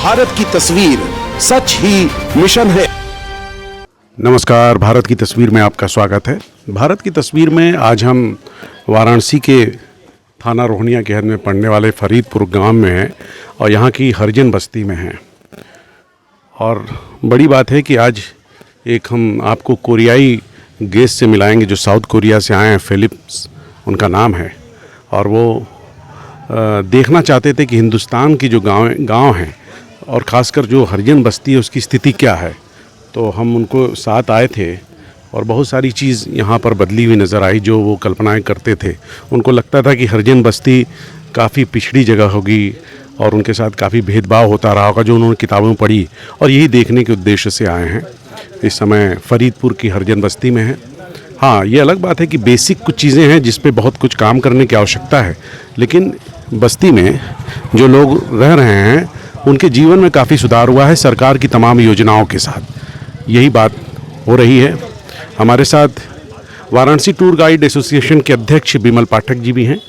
भारत की तस्वीर सच ही मिशन है। नमस्कार, भारत की तस्वीर में आपका स्वागत है। भारत की तस्वीर में आज हम वाराणसी के थाना रोहनिया के हद में पड़ने वाले फरीदपुर गांव में हैं और यहाँ की हरिजन बस्ती में हैं। और बड़ी बात है कि आज एक हम आपको कोरियाई गेस्ट से मिलाएंगे जो साउथ कोरिया से आए हैं। फिलिप्स उनका नाम है और वो देखना चाहते थे कि हिंदुस्तान की जो गांव हैं और ख़ासकर जो हरिजन बस्ती है उसकी स्थिति क्या है। तो हम उनको साथ आए थे और बहुत सारी चीज़ यहाँ पर बदली हुई नज़र आई जो वो कल्पनाएं करते थे। उनको लगता था कि हरिजन बस्ती काफ़ी पिछड़ी जगह होगी और उनके साथ काफ़ी भेदभाव होता रहा होगा, जो उन्होंने किताबों में पढ़ी और यही देखने के उद्देश्य से आए हैं। इस समय फरीदपुर की हरिजन बस्ती में है। हाँ, ये अलग बात है कि बेसिक कुछ चीज़ें हैं जिस पे बहुत कुछ काम करने की आवश्यकता है, लेकिन बस्ती में जो लोग रह रहे हैं उनके जीवन में काफ़ी सुधार हुआ है सरकार की तमाम योजनाओं के साथ। यही बात हो रही है। हमारे साथ वाराणसी टूर गाइड एसोसिएशन के अध्यक्ष बिमल पाठक जी भी हैं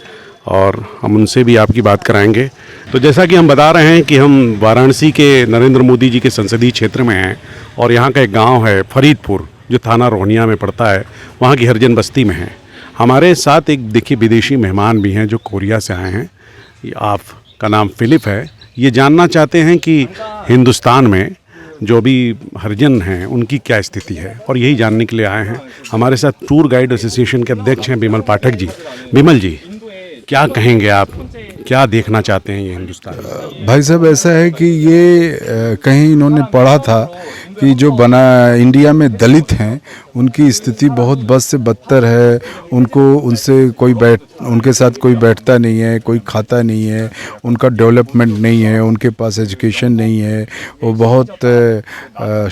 और हम उनसे भी आपकी बात कराएंगे। तो जैसा कि हम बता रहे हैं कि हम वाराणसी के नरेंद्र मोदी जी के संसदीय क्षेत्र में हैं और यहाँ का एक गांव है फरीदपुर जो थाना रोहनिया में पड़ता है, वहाँ की हरिजन बस्ती में है। हमारे साथ एक देखिए विदेशी मेहमान भी हैं जो कोरिया से आए हैं। आपका नाम फिलिप है। ये जानना चाहते हैं कि हिंदुस्तान में जो भी हरिजन हैं उनकी क्या स्थिति है और यही जानने के लिए आए हैं। हमारे साथ टूर गाइड एसोसिएशन के अध्यक्ष हैं बिमल पाठक जी। बिमल जी, क्या कहेंगे आप, क्या देखना चाहते हैं ये हिंदुस्तान? भाई साहब, ऐसा है कि ये कहीं इन्होंने पढ़ा था कि जो इंडिया में दलित हैं उनकी स्थिति बहुत बद से बदतर है। उनके साथ कोई बैठता नहीं है, कोई खाता नहीं है, उनका डेवलपमेंट नहीं है, उनके पास एजुकेशन नहीं है, वो बहुत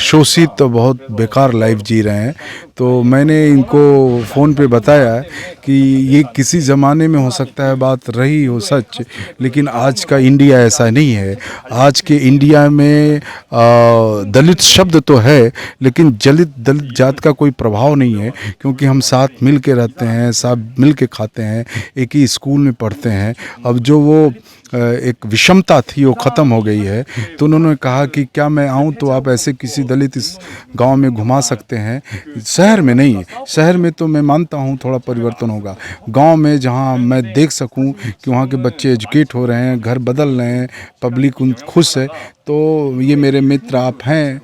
शोषित और बहुत बेकार लाइफ जी रहे हैं। तो मैंने इनको फ़ोन पे बताया कि ये किसी ज़माने में हो सकता है बात रही हो सच, लेकिन आज का इंडिया ऐसा नहीं है। आज के इंडिया में दलित शब्द तो है लेकिन दलित जात का कोई प्रभाव नहीं है, क्योंकि हम साथ मिल के रहते हैं, साथ मिल के खाते हैं, एक ही स्कूल में पढ़ते हैं। अब जो वो एक विषमता थी वो ख़त्म हो गई है। तो उन्होंने कहा कि क्या मैं आऊँ तो आप ऐसे किसी दलित इस गांव में घुमा सकते हैं, शहर में नहीं। शहर में तो मैं मानता हूँ थोड़ा परिवर्तन होगा, गांव में जहां मैं देख सकूं कि वहां के बच्चे एजुकेट हो रहे हैं, घर बदल रहे हैं, पब्लिक खुश है। तो ये मेरे मित्र आप हैं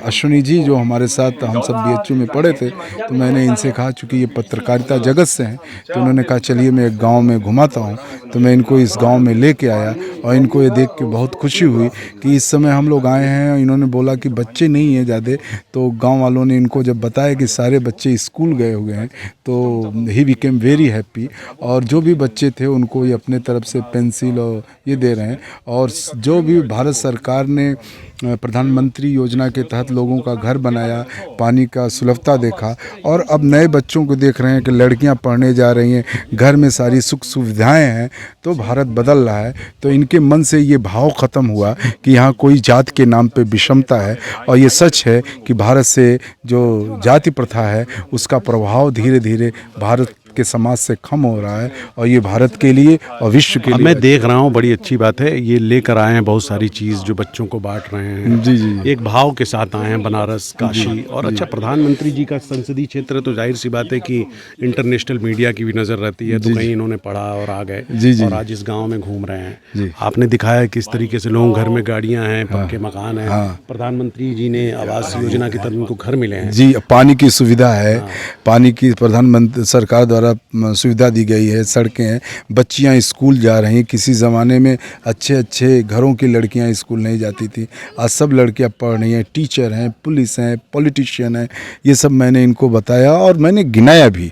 अश्विनी जी जो हमारे साथ हम सब BHU में पढ़े थे, तो मैंने इनसे कहा चूँकि ये पत्रकारिता जगत से हैं तो उन्होंने कहा चलिए मैं एक गांव में घुमाता हूं। तो मैं इनको इस गांव में लेके आया और इनको ये देख के बहुत खुशी हुई कि इस समय हम लोग आए हैं। इन्होंने बोला कि बच्चे नहीं हैं ज़्यादा, तो गाँव वालों ने इनको जब बताया कि सारे बच्चे स्कूल गए हुए हैं तो ही बिकेम वेरी हैप्पी। और जो भी बच्चे थे उनको ये अपने तरफ से पेंसिल और ये दे रहे हैं। और जो भी भारत सरकार ने प्रधानमंत्री योजना के तहत लोगों का घर बनाया, पानी का सुलभता देखा और अब नए बच्चों को देख रहे हैं कि लड़कियां पढ़ने जा रही हैं, घर में सारी सुख सुविधाएं हैं, तो भारत बदल रहा है। तो इनके मन से ये भाव ख़त्म हुआ कि यहाँ कोई जात के नाम पे विषमता है। और ये सच है कि भारत से जो जाति प्रथा है उसका प्रभाव धीरे धीरे भारत के समाज से कम हो रहा है और ये भारत के लिए और विश्व के लिए मैं देख रहा हूँ बड़ी अच्छी बात है। ये लेकर आए हैं बहुत सारी चीज़ जो बच्चों को बांट रहे हैं। जी। एक भाव के साथ आए हैं, बनारस, काशी और अच्छा प्रधानमंत्री जी का संसदीय क्षेत्र, तो जाहिर सी बात है कि इंटरनेशनल मीडिया की भी नज़र रहती है, तो कहीं इन्होंने पढ़ा और आ गए और आज इस गाँव में घूम रहे हैं। आपने दिखाया किस तरीके से लोगों घर में गाड़ियाँ हैं, पक्के मकान हैं। प्रधानमंत्री जी ने आवास योजना के तहत उनको घर मिले हैं। जी, पानी की सुविधा है, पानी की प्रधानमंत्री सरकार द्वारा सुविधा दी गई है, सड़कें हैं, बच्चियां स्कूल जा रही हैं। किसी ज़माने में अच्छे अच्छे घरों की लड़कियां स्कूल नहीं जाती थी, आज सब लड़कियां पढ़ रही हैं, टीचर हैं, पुलिस हैं, पॉलिटिशियन हैं। ये सब मैंने इनको बताया और मैंने गिनाया भी।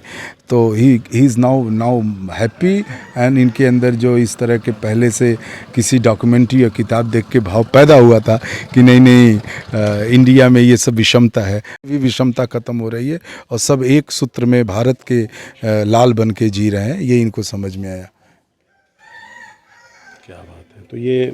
तो he is now happy. And इनके अंदर जो इस तरह के पहले से किसी डॉक्यूमेंट्री या किताब देख के भाव पैदा हुआ था कि नहीं इंडिया में ये सब विषमता है, ये विषमता ख़त्म हो रही है और सब एक सूत्र में भारत के लाल बन के जी रहे हैं, ये इनको समझ में आया। क्या बात है। तो ये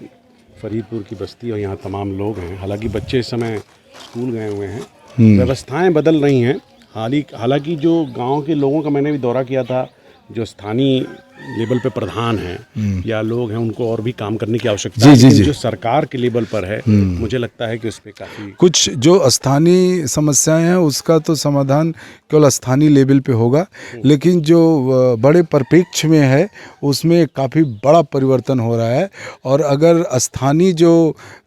फरीदपुर की बस्ती और यहाँ तमाम लोग हैं। हालांकि बच्चे इस समय स्कूल गए हुए हैं, व्यवस्थाएं बदल रही हैं। हालांकि जो गांव के लोगों का मैंने भी दौरा किया था, जो स्थानीय लेवल पे प्रधान हैं या लोग हैं, उनको और भी काम करने की आवश्यकता जी, है, जी, लेकिन जी। जो सरकार के लेवल पर है मुझे लगता है कि उस पर काफ़ी कुछ जो स्थानीय समस्याएं हैं उसका तो समाधान केवल स्थानीय लेवल पे होगा, लेकिन जो बड़े परिप्रेक्ष्य में है उसमें काफ़ी बड़ा परिवर्तन हो रहा है। और अगर स्थानीय जो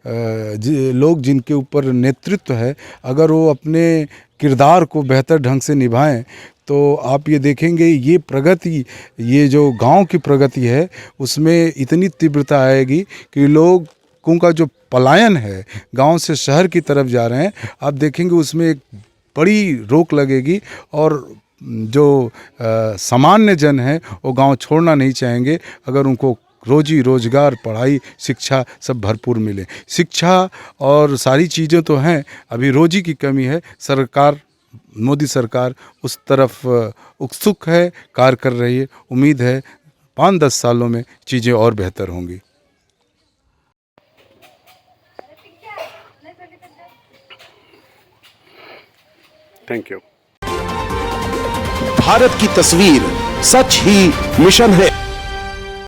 लोग जिनके ऊपर नेतृत्व है, अगर वो अपने किरदार को बेहतर ढंग से निभाएं तो आप ये देखेंगे ये प्रगति, ये जो गांव की प्रगति है उसमें इतनी तीव्रता आएगी कि लोगों का जो पलायन है गांव से शहर की तरफ जा रहे हैं, आप देखेंगे उसमें एक बड़ी रोक लगेगी और जो सामान्य जन है वो गांव छोड़ना नहीं चाहेंगे अगर उनको रोजी रोजगार, पढ़ाई, शिक्षा सब भरपूर मिले। शिक्षा और सारी चीज़ें तो हैं, अभी रोजी की कमी है। सरकार, मोदी सरकार उस तरफ उत्सुक है, कार्य कर रही है। उम्मीद है 5-10 सालों में चीज़ें और बेहतर होंगी। Thank you. भारत की तस्वीर सच ही मिशन है।